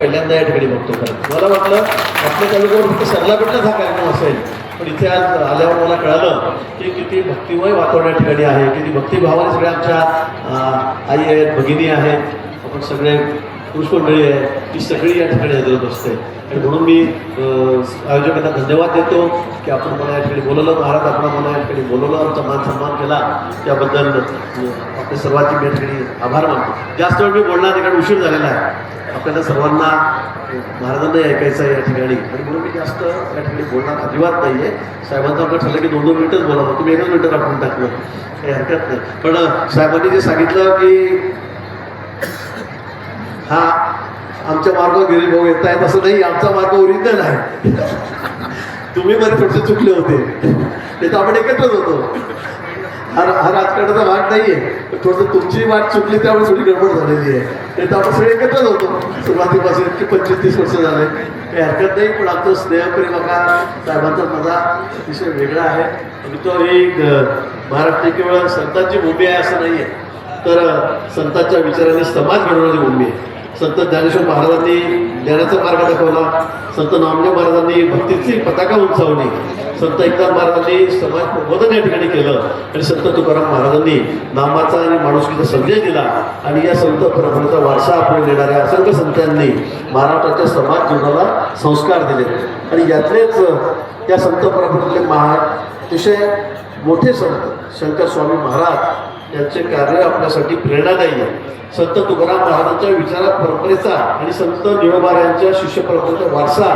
पहिल्यांदा या ठिकाणी बघतो. खरं मला वाटलं आपल्या तालुक्यावर फक्त सरला भेटलाच हा कार्यक्रम असेल, पण इथे आज आल्यावर मला कळालं की किती भक्तिमय वातावरण या ठिकाणी आहे, किती भक्तिभावाने सगळ्या आमच्या आई आहेत, भगिनी आहेत, आपण सगळे पुरुष मंडळी आहे, ती सगळी या ठिकाणी हजर असते. आणि म्हणून मी आयोजकांना धन्यवाद देतो की आपण मला या ठिकाणी बोलवलं, महाराज आपण मला या ठिकाणी बोलवलं, आमचा मान सन्मान केला, त्याबद्दल आपल्या सर्वांची मी या ठिकाणी आभार मानतो. जास्त वेळ मी बोलणार नाही, कारण उशीर झालेला आहे. आपल्याला सर्वांना महाराजांना ऐकायचं आहे या ठिकाणी, आणि म्हणून मी जास्त या ठिकाणी बोलणार अजिबात नाही आहे. साहेबांचं आपलं ठरलं की 2-2 मिनिटच बोलावं, तुम्ही 1 मिनिटं राखून टाकलं, काही हरकत नाही. पण साहेबांनी जे सांगितलं की हा आमच्या मार्गावर गिरीश भाऊ येत आहेत, असं नाही, आमचा मार्ग ओरिजिनल आहे. तुम्ही मध्ये थोडेसे चुकले होते, नाही तर आपण एकत्रच होतो. हा राजकारणाचा भाग नाही आहे, थोडंसं तुमची वाट चुकली त्यामुळे थोडी गडबड झालेली आहे. नाही तर आपण सगळे एकत्रच होतो सुरुवातीपासून, इतकी 25-30 वर्ष झाले, काही हरकत नाही. पण आमचं स्नेहप्रेम बघा, साहेबांचा माझा अतिशय वेगळा आहे. तो ही महाराष्ट्र केवळ संतांची भूमी आहे असं नाही आहे, तर संतांच्या विचाराने समाज घडवणारी भूमी आहे. संत ज्ञानेश्वर महाराजांनी ज्ञानाचा मार्ग दाखवला, संत नामदेव महाराजांनी भक्तीची पताका उंचावली, संत एकनाथ महाराजांनी समाज प्रबोधन या ठिकाणी केलं, आणि संत तुकाराम महाराजांनी नामाचा आणि माणुसकीचा संदेश दिला. आणि या संत परंपरेचा वारसा आपण देणाऱ्या असंख्य संतांनी महाराष्ट्राच्या समाज जीवनाला संस्कार दिले. आणि यातलेच त्या संत परंपरेतले अतिशय मोठे संत शंकर स्वामी महाराज यांचे कार्य आपल्यासाठी प्रेरणादायी आहे. संत तुकाराम महाराजांच्या विचारा परंपरेचा आणि संत निळोबा यांच्या शिष्य परंपरेचा वारसा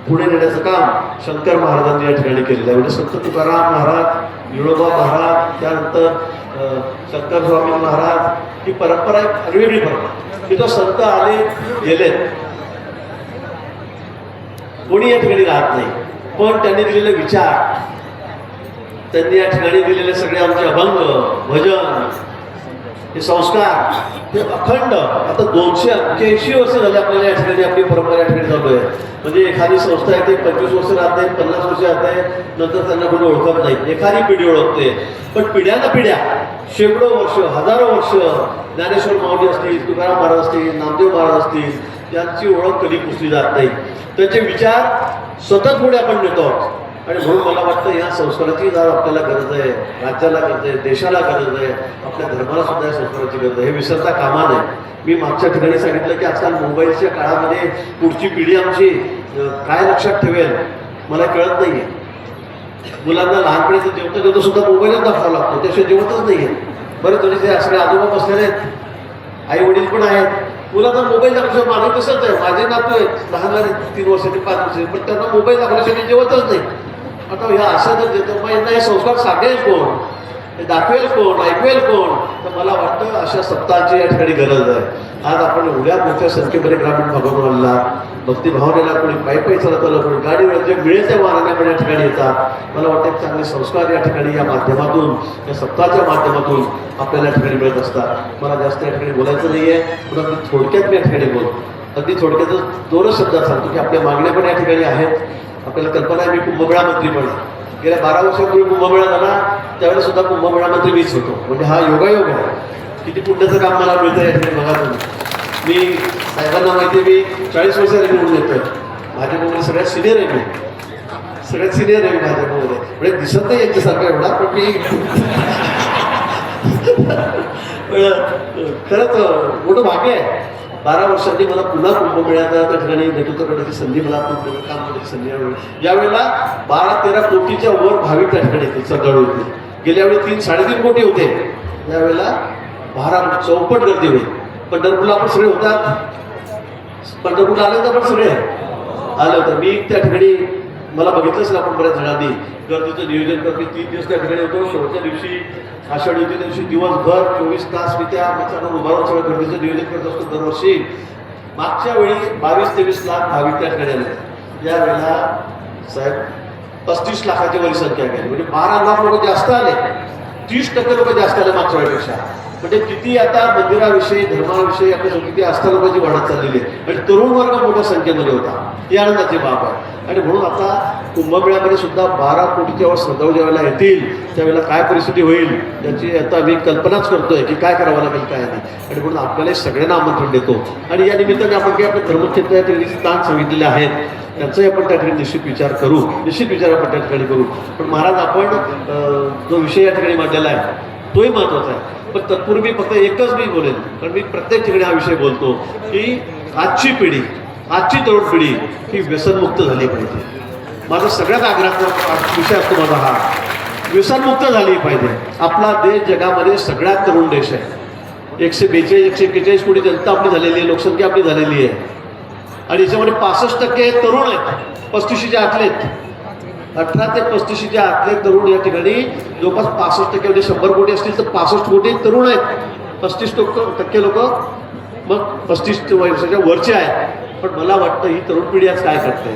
पुढे नेण्याचं काम शंकर महाराजांनी या ठिकाणी केलेलं आहे. म्हणजे संत तुकाराम महाराज, निळोबा महाराज, त्यानंतर शंकर स्वामी महाराज, ही परंपरा एक वेगळी परंपरा. तिथं संत आले गेले, कोणी या ठिकाणी राहत नाही, पण त्यांनी दिलेले विचार, त्यांनी या ठिकाणी दिलेले सगळे आमचे अभंग, भजन, हे संस्कार, हे अखंड आता 281 वर्ष झाले आपल्याला या ठिकाणी आपली परंपरा या ठिकाणी चालू आहे. म्हणजे एखादी संस्था आहे ते 25 वर्ष राहते, 50 वर्ष राहते, नंतर त्यांना कोणी ओळखत नाही. एखादी पिढी ओळखते, पण पिढ्याना पिढ्या, शेकडो वर्ष, हजारो वर्ष ज्ञानेश्वर माऊली असतील, तुकाराम महाराज असतील, नामदेव महाराज असतील, त्यांची ओळख कधी पुसली जात नाही. त्यांचे विचार सतत पुढे आपण नेतो. आणि म्हणून मला वाटतं या संस्काराची जर आपल्याला गरज आहे, राज्याला गरज आहे, देशाला गरज आहे, आपल्या धर्माला सुद्धा या संस्काराची गरज आहे. हे विसरता कामा नये. मी मागच्या ठिकाणी सांगितलं की आजकाल मोबाईलच्या काळामध्ये पुढची पिढी आमची काय लक्षात ठेवेल मला कळत नाही आहे. मुलांना लहानपणीचं जेवता सुद्धा मोबाईलच दाखवावा लागतो, त्याशिवाय जेवतच नाही आहे. बरं तरी ते सगळे आजोबा बसलेले आहेत, आई वडील पण आहेत, मुलांना मोबाईल दाखवल्याशिवाय माझं तसंच आहे. माझे नातू आहेत लहान लहान 3 वर्ष ते 5 वर्ष, पण त्यांना मोबाईल दाखवल्याशिवाय जेवतच नाही. आता ह्या अशा जर देतो मग यांना हे संस्कार सांगेल कोण, हे दाखवेल कोण, ऐकवेल कोण? तर मला वाटतं अशा सप्ताहाची या ठिकाणी गरज आहे. आज आपण एवढ्या मोठ्या संख्येमध्ये ग्रामीण भागातून आला, भक्तिभावनेला कोणी पायी चालत आलं, कोणी गाडीवर, जे मिळेल त्या वाहनाने आपण या ठिकाणी येतात. मला वाटतं चांगले संस्कार या ठिकाणी या माध्यमातून, या सप्ताहाच्या माध्यमातून आपल्याला या ठिकाणी मिळत असतात. मला जास्त या ठिकाणी बोलायचं नाही आहे, पण अगदी थोडक्यात मी या ठिकाणी बोलतो. अगदी थोडक्यातच 2 शब्दात सांगतो की आपल्या मागण्या पण या ठिकाणी आहेत. आपल्याला कल्पना आहे, मी कुंभमेळा मंत्री पण गेल्या 12 वर्षापूर्वी कुंभमेळा झाला, त्यावेळेस सुद्धा कुंभमेळा मंत्री मीच होतो. म्हणजे हा योगायोग आहे. किती पुण्याचं काम मला मिळतं या ठिकाणी बघा तुम्ही. मी साहेबांना माहिती आहे, मी 40 वर्षांनी निवडून येतोय. भाजपमध्ये सगळ्यात सिनियर आहे, मी सगळ्यात सिनियर आहे भाजपमध्ये. म्हणजे दिसत नाही यांच्यासारखं एवढा, पण मी खरंच मोठं भाग्य आहे. 12 वर्षांनी मला पुन्हा कुंभमेळ्याच्या त्या ठिकाणी नेतृत्व करण्याची संधी, मला काम करण्याची संधी यावेळी. यावेळेला 12-13 कोटीच्या वर भाविक त्या ठिकाणी येतील, श्रद्धाळू होते. गेल्या वेळी 3-3.5 कोटी होते, यावेळेला 12 चौपट गर्दी होईल. पंढरपूरला आपण सगळे होतात, पंढरपूरला आले तर आपण सगळे आलं होतं. मी त्या ठिकाणी मला बघितलंच ना आपण बऱ्याच जणांनी गर्दीचं नियोजन करते. 3 दिवस त्या ठिकाणी होतो. शेवटच्या दिवशी आषाढी होती, त्या दिवशी दिवसभर 24 तास मी त्या उभारून सगळं गर्दीचं नियोजन करत असतो दरवर्षी. मागच्या वेळी 22-23 लाख भाविक त्या ठिकाणी आले. यावेळेला साहेब 35 लाखाची वरी संख्या गेली. म्हणजे 12 लाख लोक जास्त आले, 30% लोक जास्त आले मागच्या वेळेपेक्षा. म्हणजे किती आता मंदिराविषयी धर्माविषयी आपल्या किती आस्था लोकांची वाढत चाललेली आहे आणि तरुण वर्ग मोठ्या संख्येमध्ये होता, ही आनंदाची बाब आहे. आणि म्हणून आता कुंभमेळ्यामध्ये सुद्धा 12 कोटीच्या वर श्रद्धाळू ज्यावेळेला येतील त्यावेळेला काय परिस्थिती होईल याची आता मी कल्पनाच करतोय की काय करावं लागेल काय नाही. आणि म्हणून आपल्याला सगळ्यांना आमंत्रण देतो आणि या निमित्ताने आपण काही आपल्या धर्मक्षेत्रातील स्थान सांगितलेले आहेत त्यांचाही आपण त्या ठिकाणी निश्चित विचार करू, निश्चित विचार आपण त्या ठिकाणी करू. पण महाराज आपण जो विषय या ठिकाणी मांडलेला आहे तोही महत्त्वाचा आहे. पण तत्पूर्वी फक्त एकच मी बोलेन, कारण मी प्रत्येक ठिकाणी हा विषय बोलतो की आजची पिढी, आजची तरुण पिढी ही व्यसनमुक्त झाली पाहिजे. माझा सगळ्यात आग्रहाचा विषय असतो माझा हा, व्यसनमुक्त झाली पाहिजे. आपला देश जगामध्ये सगळ्यात तरुण देश आहे. 142 141 कोटी जनता आपली झालेली आहे, लोकसंख्या आपली झालेली आहे आणि याच्यामध्ये 65% तरुण आहेत, 35च्या आतलेत. 18 ते 35च्या आतले तरुण या ठिकाणी जवळपास 65% म्हणजे 100 कोटी असतील तर 65 कोटी तरुण आहेत. 35% लोक मग 35 वर्षाच्या वरचे आहेत. पण मला वाटतं ही तरुण पिढी आज काय करते,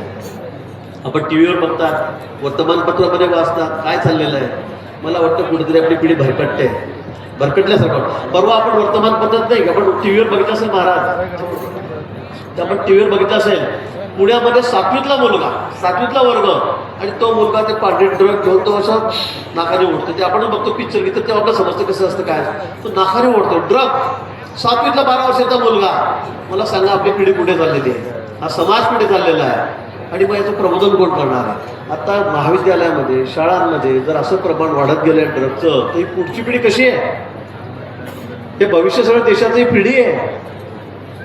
आपण टी व्हीवर बघतात, वर्तमानपत्रामध्ये वाचतात काय चाललेलं आहे. मला वाटतं कुठेतरी आपली पिढी भरकटते, भरकटल्यासारखं. परवा आपण वर्तमानपत्रात नाही, आपण टी व्हीवर बघितलं असेल महाराज, तर आपण टी व्हीवर बघितलं असेल पुण्यामध्ये 7वीतला मुलगा, 7वीतला वर्ग आणि तो मुलगा ते पांढरे ड्रग घेऊन तो असं नाकाने ओढतो. ते आपण बघतो पिक्चर घेतो तेव्हा आपल्याला समजतं कसं असतं काय, तो नाकाने ओढतो ड्रग. 7वीतला 12 वर्षाचा मुलगा. मला सांगा आपली पिढी कुठे चाललेली आहे, हा समाज कुठे चाललेला आहे आणि मग याचं प्रबोधन कोण करणार आहे. आता महाविद्यालयामध्ये शाळांमध्ये जर असं प्रमाण वाढत गेलं ड्रगचं तर ही पुढची पिढी कशी आहे, हे भविष्य सगळं देशाची पिढी आहे.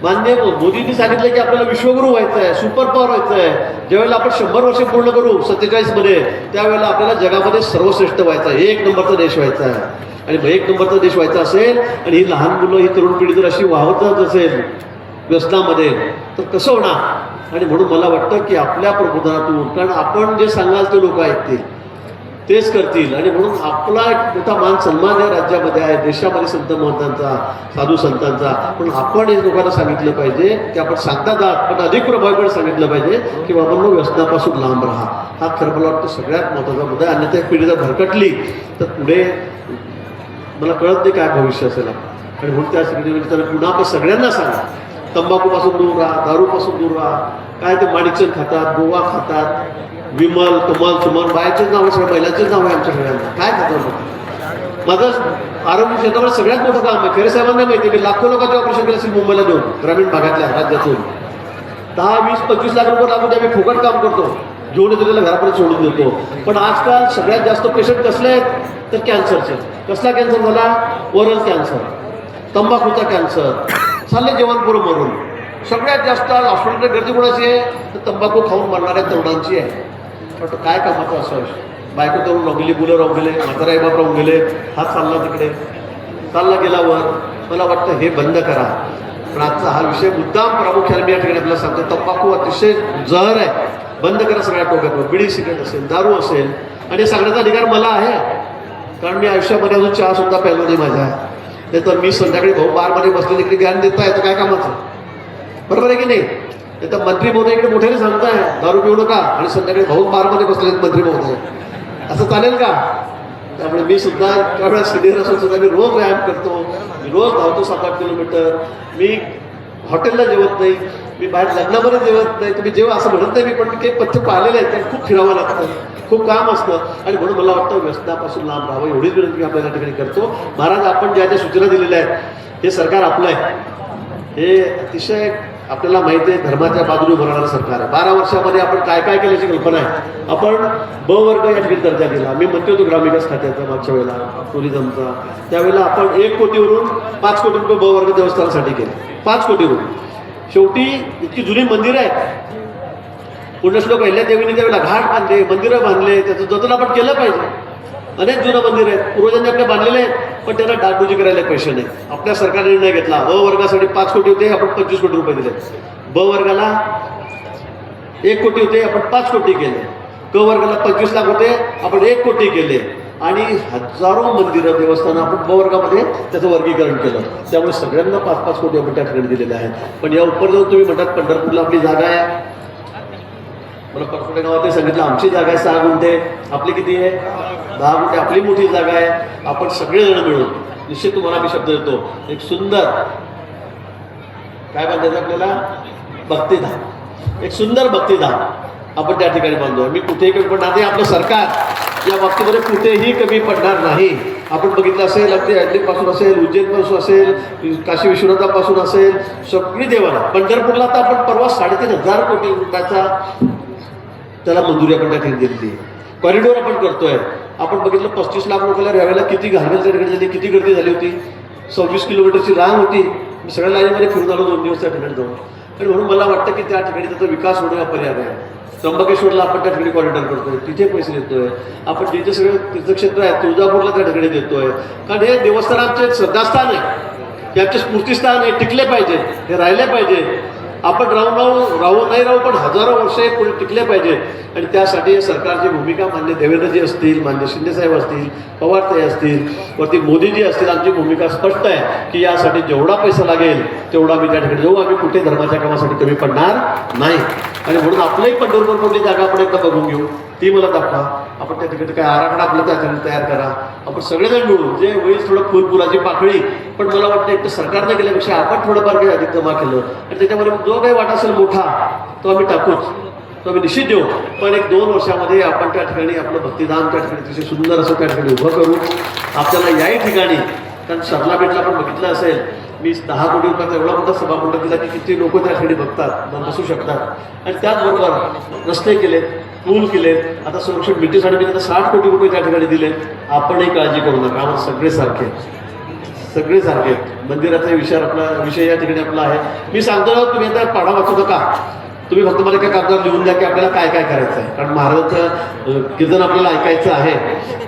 मान्य मोदींनी सांगितलं की आपल्याला विश्वगुरू व्हायचं आहे, सुपर पॉवर व्हायचं आहे. ज्यावेळेला आपण 100 वर्ष पूर्ण करू 47 मध्ये त्यावेळेला आपल्याला जगामध्ये सर्वश्रेष्ठ व्हायचं आहे, 1 नंबरचा देश व्हायचा आहे. आणि 1 नंबरचा देश व्हायचा असेल आणि ही लहान मुलं ही तरुण पिढी जर अशी वाहत जात असेल व्यसनामध्ये तर कसं होणार. आणि म्हणून मला वाटतं की आपल्या प्रबोधनातून, कारण आपण जे सांगाल ते लोक ऐकतील, तेच करतील. आणि म्हणून आपला एक मोठा मान सन्मान या राज्यामध्ये आहे, देशामध्ये संत महंतांचा, साधू संतांचा. पण आपण हे लोकांना सांगितलं पाहिजे की आपण सांगतात आहात पण अधिक प्रभावीपणे सांगितलं पाहिजे की बाबांनो व्यसनापासून लांब राहा. हा खरं मला वाटतं सगळ्यात महत्त्वाचा मुद्दा आहे. अन्यथा पिढी जर भरकटली तर पुढे मला कळत नाही काय भविष्य असेल. आणि म्हणून त्या त्याला पुन्हा आपण सगळ्यांना सांगा, तंबाखूपासून दूर राहा, दारूपासून दूर राहा. काय ते माणिकचंद खातात, गोवा खातात, विमल, कमल, सुमन, बायाचेच नाव आहे, सगळ्या महिलांचेच नाव आहे आमच्या सगळ्यांना. काय खातात माझं आरोग्य क्षेत्रामध्ये सगळ्यात मोठं काम आहे. खरे साहेबांना माहिती आहे की लाखो लोकांचे ऑपरेशन केलं असेल मुंबईला देऊन, ग्रामीण भागातल्या राज्यातून 10, 20, 25 लाख रुपये लागून आम्ही फुकट काम करतो, जेवढे दिलेलं घरापर्यंत सोडून देतो. पण आजकाल सगळ्यात जास्त पेशंट कसले आहेत तर कॅन्सरचे. कसला कॅन्सर झाला, ओरल कॅन्सर, तंबाखूचा कॅन्सर, चालले जेवण पुरं मरून. सगळ्यात जास्त हॉस्पिटलकडे गर्दी कोणाची आहे तर तंबाखू खाऊन मरणाऱ्या तरुणांची आहे. वाटतं काय कामाचं असं, बायको तरुण राहून गेली, मुलं राहून गेले, म्हातारा आई बाप राहून गेले, हात चालला तिकडे, चालला गेल्यावर. मला वाटतं हे बंद करा. पण आजचा हा विषय मुद्दाम प्रामुख्याने मी या ठिकाणी आपल्याला सांगतो, तंबाखू अतिशय जहर आहे, बंद करा सगळ्या टोक्यावर. बिडी सिगरेट असेल, दारू असेल, आणि हे सांगण्याचा अधिकार मला आहे, कारण मी आयुष्यामध्ये अजून चहा सुद्धा प्यायला नाही माझ्या. नाही तर मी संध्याकाळी भाऊ बारमध्ये बसले तिकडे ज्ञान देता येतं काय कामाचं, बरोबर आहे की नाही. नाही तर मंत्री महोदय इकडे मोठ्याने सांगताय दारू पिऊ नका आणि संध्याकाळी भाऊ बारमध्ये बसले मंत्री महोदय, असं चालेल का. त्यामुळे मी सुद्धा त्यावेळेस सिनियर असून सुद्धा मी रोज व्यायाम करतो, मी रोज धावतो 7-8 किलोमीटर. मी हॉटेलला जेवत नाही, मी बाहेर लग्नामध्ये जेवत नाही. तुम्ही जेव्हा असं म्हणत नाही मी, पण काही पथ्य पाहिलेले आहेत, त्यात खूप फिरावं लागतं, खूप काम असतं. आणि म्हणून मला वाटतं व्यसनापासून लांब राहावं एवढीच विनंती आपल्याला ठिकाणी करतो. महाराज आपण ज्या ज्या सूचना दिलेल्या आहेत हे सरकार आपलं आहे, हे अतिशय आपल्याला माहिती आहे धर्माच्या बाजूने उभं राहणारं सरकार आहे. 12 वर्षामध्ये आपण काय काय केल्याची कल्पना आहे. आपण ब वर्ग या ठिकाणी दर्जा दिला. मी म्हणतो होतो ग्रामविकास खात्याचा मागच्या वेळेला, टुरिझमचा, त्यावेळेला आपण 1 कोटीवरून 5 कोटी रुपये ब वर्ग देवस्थानासाठी केले, 5 कोटीवरून. शेवटी इतकी जुनी मंदिरं आहेत, पुण्यश्लोक अहिल्यादेवीने त्यावेळेला घाट बांधले, मंदिरं बांधले, त्याचं जतन आपण केलं पाहिजे. अनेक जुनं मंदिर आहेत, पूर्वजांनी आपल्या बांधलेले आहेत, पण त्यांना डागडुजी करायला पैसे नाही. आपल्या सरकारने निर्णय घेतला, अ वर्गासाठी 5 कोटी होते, आपण 25 कोटी रुपये दिले. ब वर्गाला 1 कोटी होते, आपण 5 कोटी केले. क वर्गाला 25 लाख होते, आपण 1 कोटी केले. आणि हजारो मंदिरं देवस्थानं आपण ब वर्गामध्ये त्याचं वर्गीकरण केलं. त्यामुळे सगळ्यांना 5-5 कोटी आपण त्या ठिकाणी दिलेले आहेत. पण या उपर जाऊन तुम्ही म्हणतात पंढरपूरला आपली जागा आहे, मला परफोटे गावात सांगितलं आमची जागा आहे 6 गुंठे, आपली किती आहे 10 गुंठे, आपली मोठी जागा आहे, आपण सगळेजण मिळून निश्चित तुम्हाला मी शब्द देतो एक सुंदर काय बांधायचं आपल्याला भक्तिधाम, एक सुंदर भक्तिधाम आपण त्या ठिकाणी बांधूया. मी कुठेही कमी पडणार नाही, आपलं सरकार या बाबतीमध्ये कुठेही कमी पडणार नाही. आपण बघितलं असेल अगदी अयोध्येपासून असेल, उज्जैनपासून असेल, काशी विश्वनाथापासून असेल, सगळी देवाला पंढरपूरला तर आपण परवा 3,500 कोटी रुपयाचा त्याला मंजुरी आपण त्या ठिकाणी दिलेली आहे. कॉरिडॉर आपण करतोय. आपण बघितलं 35 लाख लोकांना यावेळेला किती घालमेल त्या ठिकाणी झाली, किती गर्दी झाली होती. 26 किलोमीटरची रांग होती. मी सगळ्या लाईनमध्ये फिरून आलो 2 दिवस त्या ठिकाणी जाऊन. आणि म्हणून मला वाटतं की त्या ठिकाणी त्याचा विकास होणं अपर्याय आहे. त्र्यंबकेश्वरला आपण त्या ठिकाणी कॉरिडॉर करतोय, तिथे पैसे देतोय. आपण जिथे सगळे तीर्थक्षेत्र आहेत तुळजापूरला त्या ठिकाणी देतोय. कारण हे देवस्थान आमचे श्रद्धास्थान आहे, हे आमचे स्फूर्तिस्थान आहे, टिकले पाहिजे, हे राहिले पाहिजे. आपण राहू पण हजारो वर्षे पुढे टिकले पाहिजे. आणि त्यासाठी सरकारची भूमिका मान्य देवेंद्रजी असतील, मान्य शिंदेसाहेब असतील, पवारताई असतील, वरती मोदीजी असतील, आमची भूमिका स्पष्ट आहे की यासाठी जेवढा पैसा लागेल तेवढा आम्ही त्या ठिकाणी जाऊ. आम्ही कुठे धर्माच्या कामासाठी कमी पडणार नाही. आणि म्हणून आपलंही पंढरपूरमधली जागा आपण एकदा बघून घेऊ, ती मला दाखवा. आपण त्या ठिकाणी काय आराखडा आपला त्या ठिकाणी तयार करा. आपण सगळेजण मिळून जे होईल थोडं फुलाची पाकळी, पण मला वाटतं एक तर सरकारने केल्यापेक्षा आपण थोडंफार काही अधिक जमा केलं आणि त्याच्यामध्ये जो काही वाटा असेल मोठा तो आम्ही टाकूच, तो आम्ही निश्चित देऊ. पण 1-2 वर्षामध्ये आपण त्या ठिकाणी आपलं भक्तिधाम त्या ठिकाणी अतिशय सुंदर असं त्या ठिकाणी उभं करू. आपल्याला याही ठिकाणी कारण सरला बेटला आपण बघितलं असेल, मी 10 कोटी रुपयाचा एवढा मोठा सभामंडप दिला की किती लोक त्या ठिकाणी बघतात, बसू शकतात. आणि त्याचबरोबर रस्ते केलेत, पूल केलेत. आता संरक्षण भिंतीसाठी मी आता 60 कोटी रुपये त्या ठिकाणी दिलेत. आपणही काळजी करू नका, आम्हाला सगळे सारखे मंदिराचा विषय या ठिकाणी आपला आहे. मी सांगतो ना, तुम्ही आता पाढा वाचू नका. तुम्ही फक्त मला काय कागदावर लिहून द्या की आपल्याला काय काय करायचं आहे. कारण महाराजांचं कीर्तन आपल्याला ऐकायचं आहे.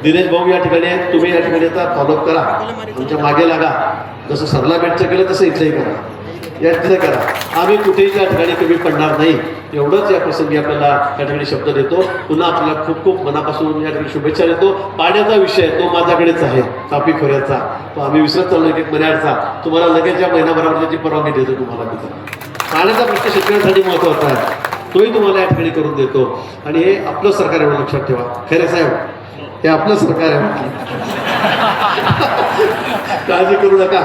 दिनेश भाऊ या ठिकाणी आहेत, तुम्ही या ठिकाणी आता फॉलोअप करा, तुमच्या मागे लागा. जसं सरला बेटचं केलं तसं इथलंही करा, यातलं करा. आम्ही कुठेही त्या ठिकाणी कमी पडणार नाही. एवढंच या प्रसंगी आपल्याला त्या ठिकाणी शब्द देतो. पुन्हा आपल्याला खूप खूप मनापासून या ठिकाणी शुभेच्छा देतो. पाण्याचा विषय तो माझ्याकडेच आहे, कापी खोऱ्याचा, तो आम्ही विसरत चाललो एक महिन्याचा. तुम्हाला लगेच या महिनाभरावर त्याची परवानगी देतो. तुम्हाला पाण्याचा प्रश्न शेतकऱ्यांसाठी महत्त्वाचा आहे, तोही तुम्हाला या ठिकाणी करून देतो. आणि हे आपलं सरकार एवढं लक्षात ठेवा. खरे साहेब, हे आपलं सरकार आहे, काळजी करू नका.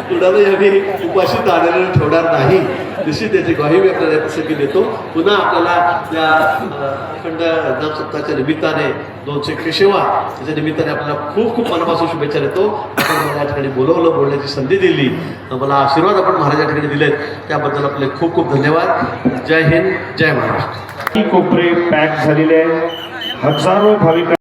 कुणालाही आम्ही उपाशी तारलेलं ठेवणार नाही. निश्चित त्याची ग्वाही मी आपल्याला प्रसंगी देतो. पुन्हा आपल्याला या अखंड नामसप्ताहाच्या निमित्ताने 200 सेवा त्याच्या निमित्ताने आपल्याला खूप खूप मनापासून शुभेच्छा देतो. आपण मला या ठिकाणी बोलवलं, बोलण्याची संधी दिली, मला आशीर्वाद आपण महाराज या ठिकाणी दिलेत, त्याबद्दल आपले खूप खूप धन्यवाद. जय हिंद, जय महाराष्ट्र. कोपरे पॅक झालेले आहे. हजारो भाविक